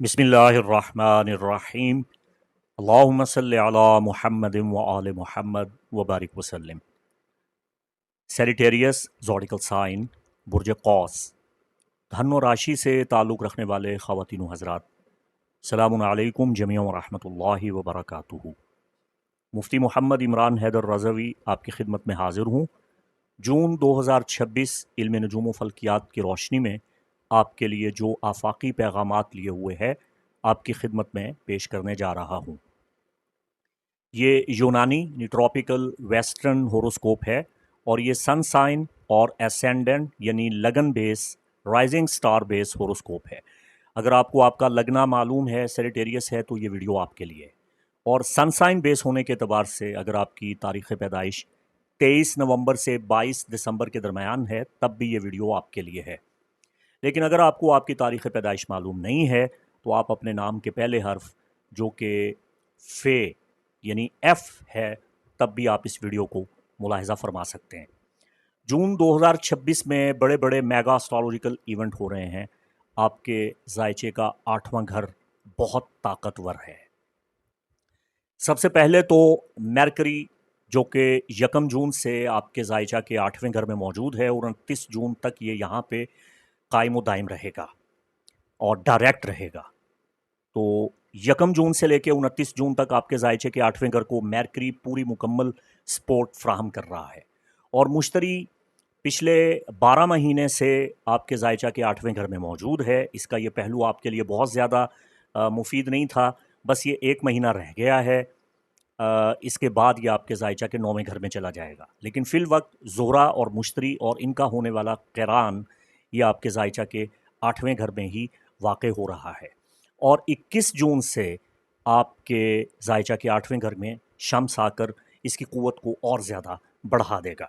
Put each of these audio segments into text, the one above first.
बिस्मिल्लाहिर्रहमानिर्रहीम। अल्लाहुम्मा सल्लि अला मुहम्मदिन व आले मुहम्मद व बारिक वसल्लम। सेजिटेरियस ज़ोडिकल साइन बुर्ज कौस, धन और राशि से ताल्लुक़ रखने वाले ख़वातीन व हज़रात, सलामुन अलैकुम जमीअन व रहमतुल्लाहि व बरकातुहू। मुफ्ती मोहम्मद इमरान हैदर रज़वी आपकी खिदमत में हाज़िर हूँ। जून 2026 इल्म नजूम व फ़ल्कियात की रोशनी में आपके लिए जो आफाकी पैगामात लिए हुए है आपकी खिदमत में पेश करने जा रहा हूँ। ये यूनानी ट्रॉपिकल वेस्टर्न होरोस्कोप है और ये सन साइन और एसेंडेंट यानी लगन base rising star base horoscope है। अगर आपको आपका लगना मालूम है, सेजिटेरियस है, तो ये वीडियो आपके लिए है। और सन साइन बेस होने के अतबार से अगर आपकी तारीख़ पैदाइश 23 नवंबर से 22 दिसंबर के दरमियान है तब भी ये वीडियो आपके लिए है। लेकिन अगर आपको आपकी तारीख़ पैदाइश मालूम नहीं है तो आप अपने नाम के पहले हर्फ जो कि फे यानी एफ़ है तब भी आप इस वीडियो को मुलाहिज़ा फरमा सकते हैं। जून 2026 में बड़े बड़े मेगा एस्ट्रोलॉजिकल इवेंट हो रहे हैं। आपके जायचे का 8वां घर बहुत ताकतवर है। सबसे पहले तो मरकरी जो कि 1 जून से आपके जायचा के 8वें घर में मौजूद है और 29 जून तक ये यहाँ पे कायम व दायम रहेगा और डायरेक्ट रहेगा। तो 1 जून से लेकर 29 जून तक आपके जायचे के 8वें घर को मरकरी पूरी मुकम्मल सपोर्ट फ्राहम कर रहा है। और मुश्तरी पिछले 12 महीने से आपके जायचा के 8वें घर में मौजूद है। इसका ये पहलू आपके लिए बहुत ज़्यादा मुफीद नहीं था, बस ये 1 महीना रह गया है। इसके बाद ये आपके जायचा के 9वें घर में चला जाएगा। लेकिन फ़िल वक्त ज़ोहरा और मुश्तरी और इनका होने वाला क़िरान ये आपके जायचा के 8वें घर में ही वाक़ हो रहा है। और 21 जून से आपके जायचा के 8वें घर में शम्स आकर इसकी क़ुव्वत को और ज़्यादा बढ़ा देगा।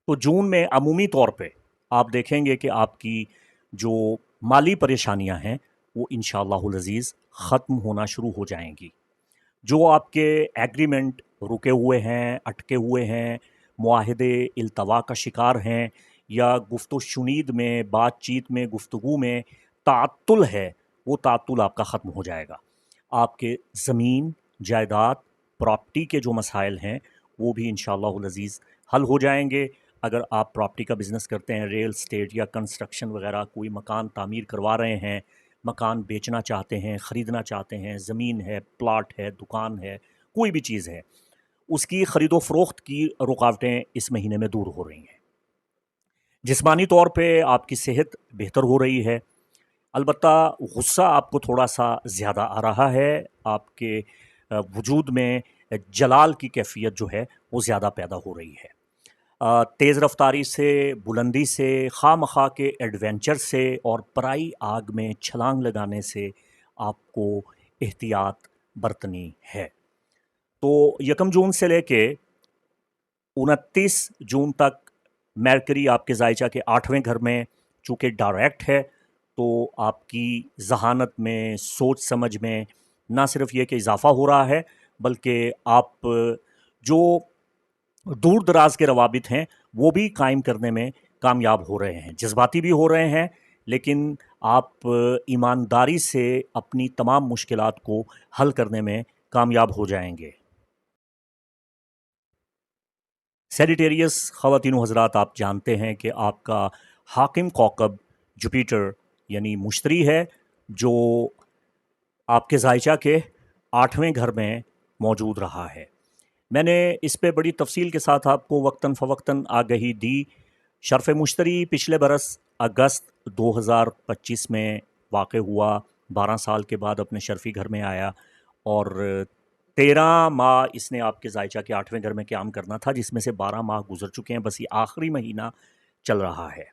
तो जून में अमूमी तौर पे आप देखेंगे कि आपकी जो माली परेशानियां हैं वो इंशाअल्लाहुल अज़ीज़ ख़त्म होना शुरू हो जाएंगी। जो आपके एग्रीमेंट रुके हुए हैं, अटके हुए हैं, मुआहदे इल्तवा का शिकार हैं या गुफ्तो शुनीद में, बातचीत में, गुफ्तगू में ताअत्तुल है, वो ताअत्तुल आपका ख़त्म हो जाएगा। आपके ज़मीन, जायदाद, प्रॉपर्टी के जो मसाइल हैं वो भी इंशाअल्लाहुल अज़ीज़ हल हो जाएंगे। अगर आप प्रॉपर्टी का बिज़नेस करते हैं, रियल एस्टेट या कंस्ट्रक्शन वगैरह, कोई मकान तामीर करवा रहे हैं, मकान बेचना चाहते हैं, ख़रीदना चाहते हैं, ज़मीन है, प्लाट है, दुकान है, कोई भी चीज़ है, उसकी ख़रीदो फ़रोख्त की रुकावटें इस महीने में दूर हो रही हैं। जिस्मानी तौर पे आपकी सेहत बेहतर हो रही है। अलबत्ता गुस्सा आपको थोड़ा सा ज़्यादा आ रहा है। आपके वजूद में जलाल की कैफियत जो है वो ज़्यादा पैदा हो रही है। तेज़ रफ्तारी से, बुलंदी से, खामखा के एडवेंचर से और पराई आग में छलांग लगाने से आपको एहतियात बरतनी है। तो 1 जून से लेके 29 जून तक मरकरी आपके जायचा के 8वें घर में चूँकि डायरेक्ट है तो आपकी ज़हानत में, सोच समझ में ना सिर्फ ये कि इजाफ़ा हो रहा है बल्कि आप जो दूर दराज के रवाबित हैं वो भी कायम करने में कामयाब हो रहे हैं। जज्बाती भी हो रहे हैं लेकिन आप ईमानदारी से अपनी तमाम मुश्किलात को हल करने में कामयाब हो जाएंगे। सेजिटेरियस ख़वातीन व हज़रात, आप जानते हैं कि आपका हाकिम कौकब जुपिटर यानी मुश्तरी है जो आपके जायचा के 8वें घर में मौजूद रहा है। मैंने इस पे बड़ी तफसील के साथ आपको वक्तन फ़वक्तन आगही दी। शर्फ़ मुश्तरी पिछले बरस अगस्त 2025 में वाक़ हुआ, 12 साल के बाद अपने शर्फ़ी घर में आया और 13 माह इसने आपके जायचा के 8वें घर में क़याम करना था, जिसमें से 12 माह गुजर चुके हैं। बस ये आखिरी महीना चल रहा है।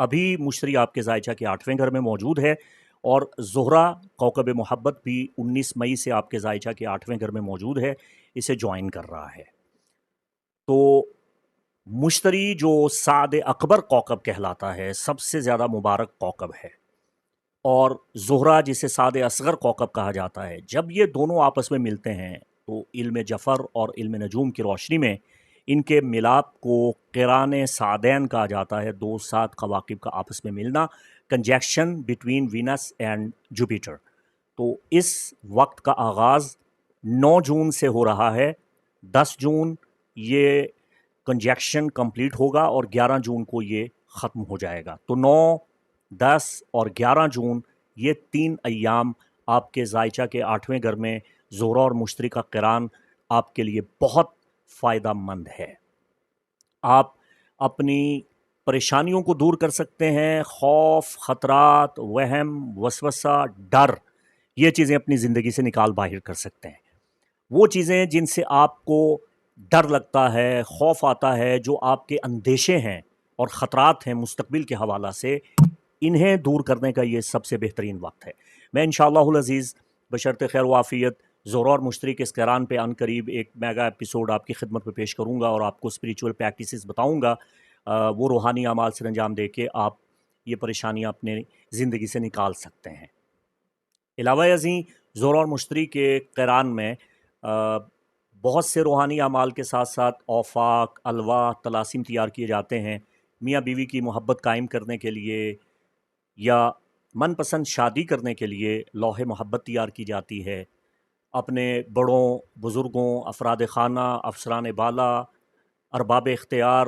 अभी मुश्तरी आपके जायचा के 8वें घर में मौजूद है और ज़ोहरा कौकब मोहब्बत भी 19 मई से आपके जायचा के 8वें घर में मौजूद है, इसे ज्वाइन कर रहा है। तो मुश्तरी जो साद अकबर कौकब कहलाता है, सबसे ज़्यादा मुबारक कौकब है, और ज़ोहरा जिसे साद असगर कौकब कहा जाता है, जब ये दोनों आपस में मिलते हैं तो इल्म जफ़र और इल्म नजूम की रोशनी में ان کے ملاپ کو قران سعدین کہا جاتا ہے، دو سات کواکب کا آپس میں ملنا، کنجیکشن بٹوین وینس اینڈ جوپیٹر۔ تو اس وقت کا آغاز 9 جون سے ہو رہا ہے، 10 جون یہ کنجیکشن کمپلیٹ ہوگا اور 11 جون کو یہ ختم ہو جائے گا۔ تو 9، 10 اور 11 جون یہ 3 ایام آپ کے ذائچہ کے 8ویں گھر میں زہرہ اور مشتری کا قران آپ کے لیے بہت فائدہ مند ہے۔ آپ اپنی پریشانیوں کو دور کر سکتے ہیں، خوف، خطرات، وہم، وسوسہ، ڈر، یہ چیزیں اپنی زندگی سے نکال باہر کر سکتے ہیں۔ وہ چیزیں جن سے آپ کو ڈر لگتا ہے، خوف آتا ہے، جو آپ کے اندیشے ہیں اور خطرات ہیں مستقبل کے حوالہ سے، انہیں دور کرنے کا یہ سب سے بہترین وقت ہے۔ میں انشاءاللہ العزیز بشرط خیر و عافیت زہرہ اور مشتری کے اس قران پہ عن قریب ایک میگا ایپیسوڈ آپ کی خدمت میں پیش کروں گا اور آپ کو اسپریچول پریکٹسز بتاؤں گا، وہ روحانی اعمال سے انجام دے کے آپ یہ پریشانیاں اپنے زندگی سے نکال سکتے ہیں۔ علاوہ ازیں زہرہ اور مشتری کے قران میں بہت سے روحانی اعمال کے ساتھ ساتھ اوفاق، الواح، طلاسم تیار کیے جاتے ہیں۔ میاں بیوی کی محبت قائم کرنے کے لیے یا من پسند شادی کرنے کے لیے لوح محبت تیار کی جاتی ہے۔ اپنے بڑوں، بزرگوں، افراد خانہ، افسران بالا، ارباب اختیار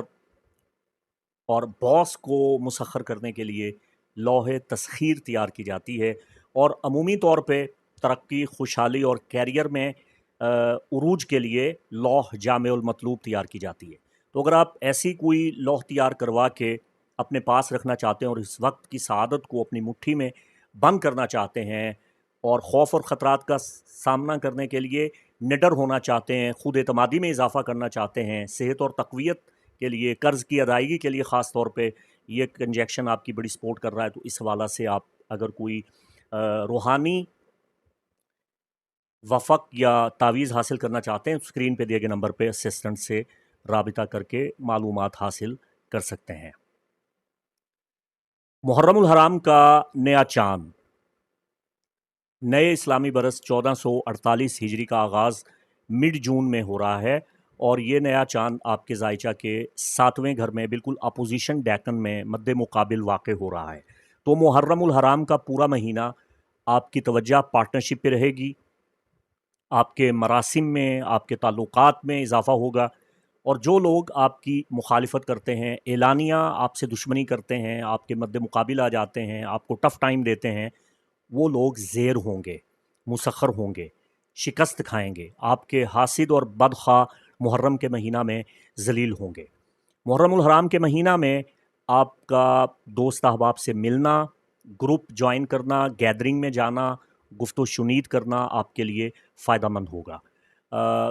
اور باس کو مسخر کرنے کے لیے لوح تسخیر تیار کی جاتی ہے، اور عمومی طور پہ ترقی، خوشحالی اور کیریئر میں عروج کے لیے لوح جامع المطلوب تیار کی جاتی ہے۔ تو اگر آپ ایسی کوئی لوح تیار کروا کے اپنے پاس رکھنا چاہتے ہیں اور اس وقت کی سعادت کو اپنی مٹھی میں بند کرنا چاہتے ہیں اور خوف اور خطرات کا سامنا کرنے کے لیے نڈر ہونا چاہتے ہیں، خود اعتمادی میں اضافہ کرنا چاہتے ہیں، صحت اور تقویت کے لیے، قرض کی ادائیگی کے لیے خاص طور پہ یہ کنجیکشن آپ کی بڑی سپورٹ کر رہا ہے، تو اس حوالہ سے آپ اگر کوئی روحانی وفق یا تعویذ حاصل کرنا چاہتے ہیں، اسکرین پہ دیے گئے نمبر پہ اسسٹنٹ سے رابطہ کر کے معلومات حاصل کر سکتے ہیں۔ محرم الحرام کا نیا چاند، نئے اسلامی برس 1448 ہجری کا آغاز مڈ جون میں ہو رہا ہے، اور یہ نیا چاند آپ کے ذائچہ کے 7ویں گھر میں بالکل اپوزیشن ڈیکن میں مد مقابل واقع ہو رہا ہے۔ تو محرم الحرام کا پورا مہینہ آپ کی توجہ پارٹنرشپ پہ رہے گی، آپ کے مراسم میں، آپ کے تعلقات میں اضافہ ہوگا، اور جو لوگ آپ کی مخالفت کرتے ہیں، اعلانیہ آپ سے دشمنی کرتے ہیں، آپ کے مد مقابل آ جاتے ہیں، آپ کو ٹف ٹائم دیتے ہیں، وہ لوگ زیر ہوں گے، مسخر ہوں گے، شکست کھائیں گے، آپ کے حاسد اور بدخواہ محرم کے مہینہ میں ذلیل ہوں گے۔ محرم الحرام کے مہینہ میں آپ کا دوست احباب سے ملنا، گروپ جوائن کرنا، گیدرنگ میں جانا، گفت و شنید کرنا آپ کے لیے فائدہ مند ہوگا۔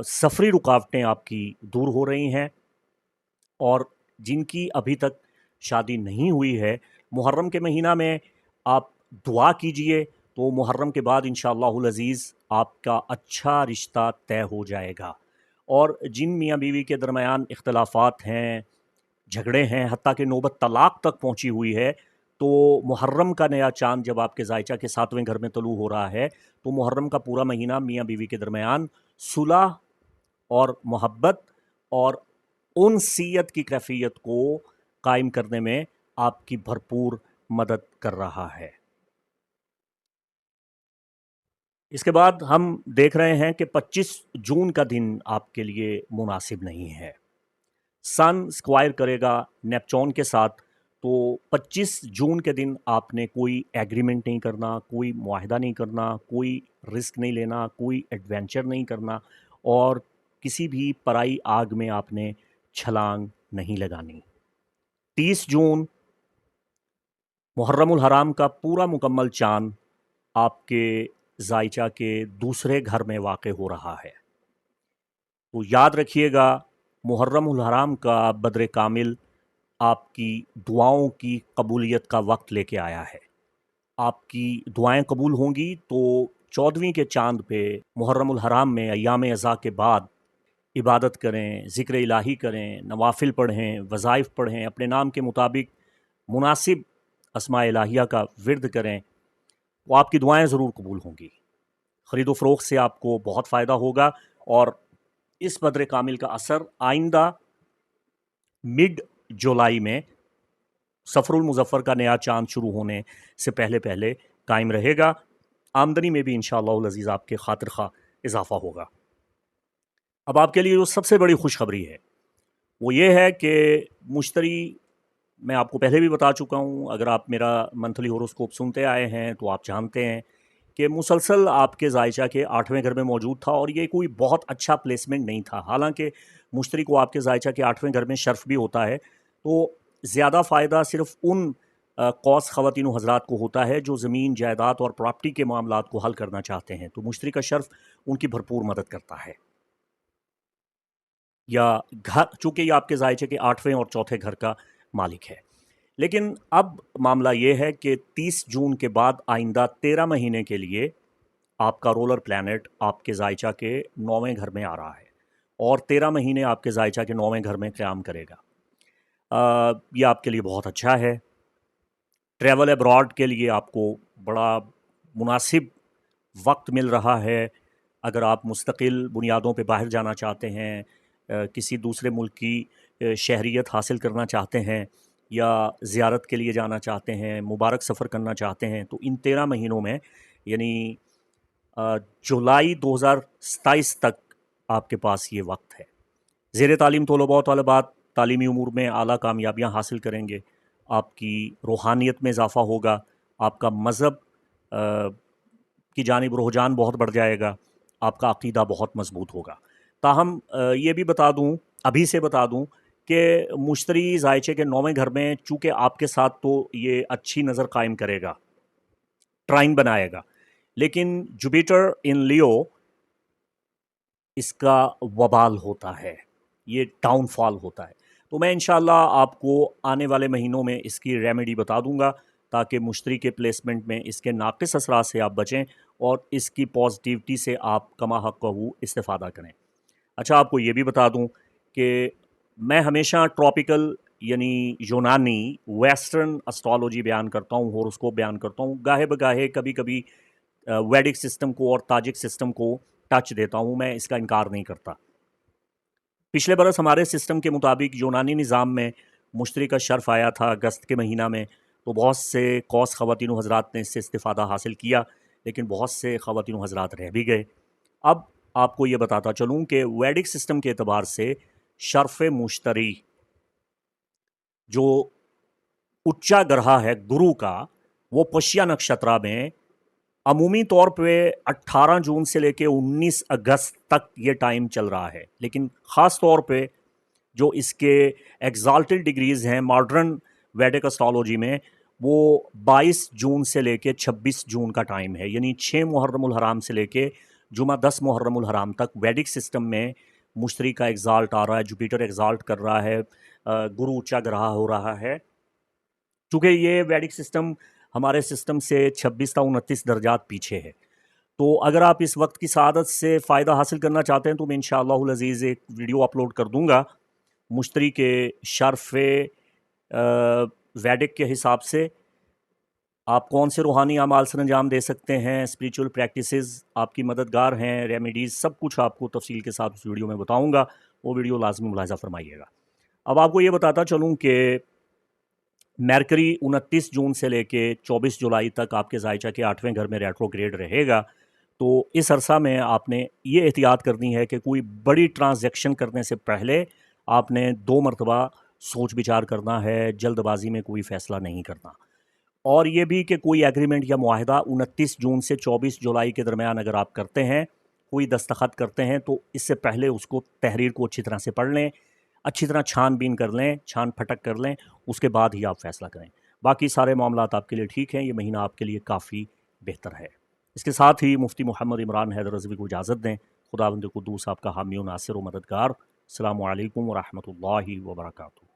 سفری رکاوٹیں آپ کی دور ہو رہی ہیں، اور جن کی ابھی تک شادی نہیں ہوئی ہے، محرم کے مہینہ میں آپ دعا کیجئے تو محرم کے بعد انشاءاللہ العزیز آپ کا اچھا رشتہ طے ہو جائے گا۔ اور جن میاں بیوی کے درمیان اختلافات ہیں، جھگڑے ہیں، حتیٰ کہ نوبت طلاق تک پہنچی ہوئی ہے، تو محرم کا نیا چاند جب آپ کے ذائچہ کے 7ویں گھر میں طلوع ہو رہا ہے، تو محرم کا پورا مہینہ میاں بیوی کے درمیان صلح اور محبت اور انسیت کی کیفیت کو قائم کرنے میں آپ کی بھرپور مدد کر رہا ہے۔ اس کے بعد ہم دیکھ رہے ہیں کہ 25 جون کا دن آپ کے لیے مناسب نہیں ہے۔ سن اسکوائر کرے گا نیپچون کے ساتھ، تو 25 جون کے دن آپ نے کوئی ایگریمنٹ نہیں کرنا، کوئی معاہدہ نہیں کرنا، کوئی رسک نہیں لینا، کوئی ایڈونچر نہیں کرنا، اور کسی بھی پرائی آگ میں آپ نے چھلانگ نہیں لگانی۔ 30 جون محرم الحرام کا پورا مکمل چاند آپ کے ذائچہ کے دوسرے گھر میں واقع ہو رہا ہے۔ تو یاد رکھیے گا، محرم الحرام کا بدر کامل آپ کی دعاؤں کی قبولیت کا وقت لے کے آیا ہے۔ آپ کی دعائیں قبول ہوں گی تو 14ویں کے چاند پہ محرم الحرام میں ایام ازا کے بعد عبادت کریں، ذکر الہی کریں، نوافل پڑھیں، وظائف پڑھیں، اپنے نام کے مطابق مناسب اسماء الہیہ کا ورد کریں، وہ آپ کی دعائیں ضرور قبول ہوں گی۔ خرید و فروخت سے آپ کو بہت فائدہ ہوگا، اور اس بدر کامل کا اثر آئندہ मिड जुलाई में सफ़रुल मुज़फ़्फ़र का नया चांद शुरू होने से पहले पहले कायम रहेगा। आमदनी में भी इंशाअल्लाह अज़ीज़ आपके खातिर खा इजाफ़ा होगा। अब आपके लिए जो सबसे बड़ी खुशखबरी है वो ये है कि मुश्तरी, मैं आपको पहले भी बता चुका हूँ, अगर आप मेरा मंथली होरोस्कोप सुनते आए हैं तो आप जानते हैं कि मुसलसल आपके जायचा के 8वें घर में मौजूद था और ये कोई बहुत अच्छा प्लेसमेंट नहीं था। हालांकि मुश्तरी को आपके जायचा के 8वें घर में शर्फ भी होता है, तो ज़्यादा फ़ायदा सिर्फ उन कौस ख़वातीन हज़रात को होता है जो ज़मीन जायदाद और प्रॉपर्टी के मामलात को हल करना चाहते हैं। तो मुश्तरी का शर्फ उनकी भरपूर मदद करता है। या घर, चूँकि ये आपके जायचे के 8वें और चौथे घर का मालिक है। लेकिन अब मामला ये है कि 30 जून के बाद आइंदा 13 महीने के लिए आपका रोलर प्लैनेट आपके जायचा के 9वें घर में आ रहा है और 13 महीने आपके जायचा के 9वें घर में क़याम करेगा। ये आपके लिए बहुत अच्छा है। ट्रैवल अब्रॉड के लिए आपको बड़ा मुनासिब वक्त मिल रहा है। अगर आप मुस्तकिल बुनियादों पे बाहर जाना चाहते हैं, किसी दूसरे मुल्क की शहरियत हासिल करना चाहते हैं या ज़ियारत के लिए जाना चाहते हैं, मुबारक सफ़र करना चाहते हैं, तो इन 13 महीनों में यानी जुलाई 2027 तक आपके पास ये वक्त है। ज़ेर तालीम तलबा व तलबात तालीमी उमूर में आला कामयाबियाँ हासिल करेंगे, आपकी रूहानियत में इजाफ़ा होगा, आपका मज़हब की जानिब रुझान बहुत बढ़ जाएगा, आपका अक़ीदा बहुत मज़बूत होगा। ताहम ये भी बता दूँ, अभी से बता दूँ कि मुश्तरी जायचे के 9वें घर में चूँकि आपके साथ तो ये अच्छी नज़र कायम करेगा, ट्राइन बनाएगा, लेकिन जुपिटर इन लियो इसका वबाल होता है, ये डाउनफॉल होता है। तो मैं इंशाअल्लाह आपको आने वाले महीनों में इसकी रेमेडी बता दूंगा ताकि मुश्तरी के प्लेसमेंट में इसके नाक़िस असरात से आप बचें और इसकी पॉजिटिविटी से आप कमा हक़्क़हू इस्तिफ़ादा करें। अच्छा, आपको ये भी बता दूं कि मैं हमेशा ट्रॉपिकल यानी यूनानी वेस्टर्न एस्ट्रोलॉजी बयान करता हूँ, होरोस्कोप बयान करता हूँ। गाहे बगाहे कभी कभी वैदिक सिस्टम को और ताजिक सिस्टम को टच देता हूँ, मैं इसका इनकार नहीं करता। पिछले बरस हमारे सिस्टम के मुताबिक यूनानी निज़ाम में मुश्तरी का शर्फ आया था अगस्त के महीना में, तो बहुत से कौस ख़वातीन हज़रात ने इससे इस्तिफ़ादा हासिल किया, लेकिन बहुत से ख़वातीन हज़रात रह भी गए। अब आपको ये बताता चलूँ कि वैदिक सिस्टम के एतबार से शर्फ मुश्तरी जो उच्चा ग्रह है गुरु का, वो पुष्या नक्षत्रा में अमूमी तौर पे 18 जून से लेके 19 अगस्त तक ये टाइम चल रहा है, लेकिन ख़ास तौर पे जो इसके एग्जाल्टेड डिग्रीज़ हैं मॉडर्न वैदिक एस्ट्रोलॉजी में, वो 22 जून से लेके 26 जून का टाइम है, यानी 6 मुहर्रमुल हराम से लेके जुमा 10 मुहर्रमुल हराम तक वैदिक सिस्टम में मुश्तरी का एग्जाल्ट आ रहा है, जुपिटर एग्जाल्ट कर रहा है, गुरु ऊंचा ग्रह हो रहा है। चूँकि ये वैदिक सिस्टम हमारे सिस्टम से 26 या 29 दर्जात पीछे है, तो अगर आप इस वक्त की सआदत से फ़ायदा हासिल करना चाहते हैं तो मैं इंशाअल्लाहुल अज़ीज़ एक वीडियो अपलोड कर दूँगा मुश्तरी के शर्फ़ वैदिक के हिसाब से आप कौन से रूहानी अमाल सर अंजाम दे सकते हैं, स्पिरिचुअल प्रैक्टिसेस आपकी मददगार हैं, रेमेडीज़, सब कुछ आपको तफसील के साथ उस वीडियो में बताऊँगा। वो वीडियो लाजमी मुलाहिज़ा फरमाइएगा। अब आपको ये बताता चलूँ कि मरकरी 29 जून से लेके 24 जुलाई तक आपके जायचा के 8वें घर में रेट्रोग्रेड रहेगा, तो इस अरसा में आपने ये एहतियात करनी है कि कोई बड़ी ट्रांजैक्शन करने से पहले आपने 2 मरतबा सोच विचार करना है, जल्दबाजी में कोई फ़ैसला नहीं करना। और ये भी कि कोई एग्रीमेंट या मुआहदा 29 जून से 24 जुलाई के दरमियान अगर आप करते हैं, कोई दस्तखत करते हैं, तो इससे पहले उसको तहरीर को अच्छी तरह से पढ़ लें, अच्छी तरह छानबीन कर लें, छान फटक कर लें, उसके बाद ही आप फ़ैसला करें। बाकी सारे मामलात आपके लिए ठीक हैं, ये महीना आपके लिए काफ़ी बेहतर है। इसके साथ ही मुफ्ती मोहम्मद इमरान हैदर रज़वी को इजाज़त दें। खुदावंद कुद्दूस आपका हामी व नासिर व मददगार। अस्सलामु अलैकुम व रहमतुल्लाहि व बरकातुहू।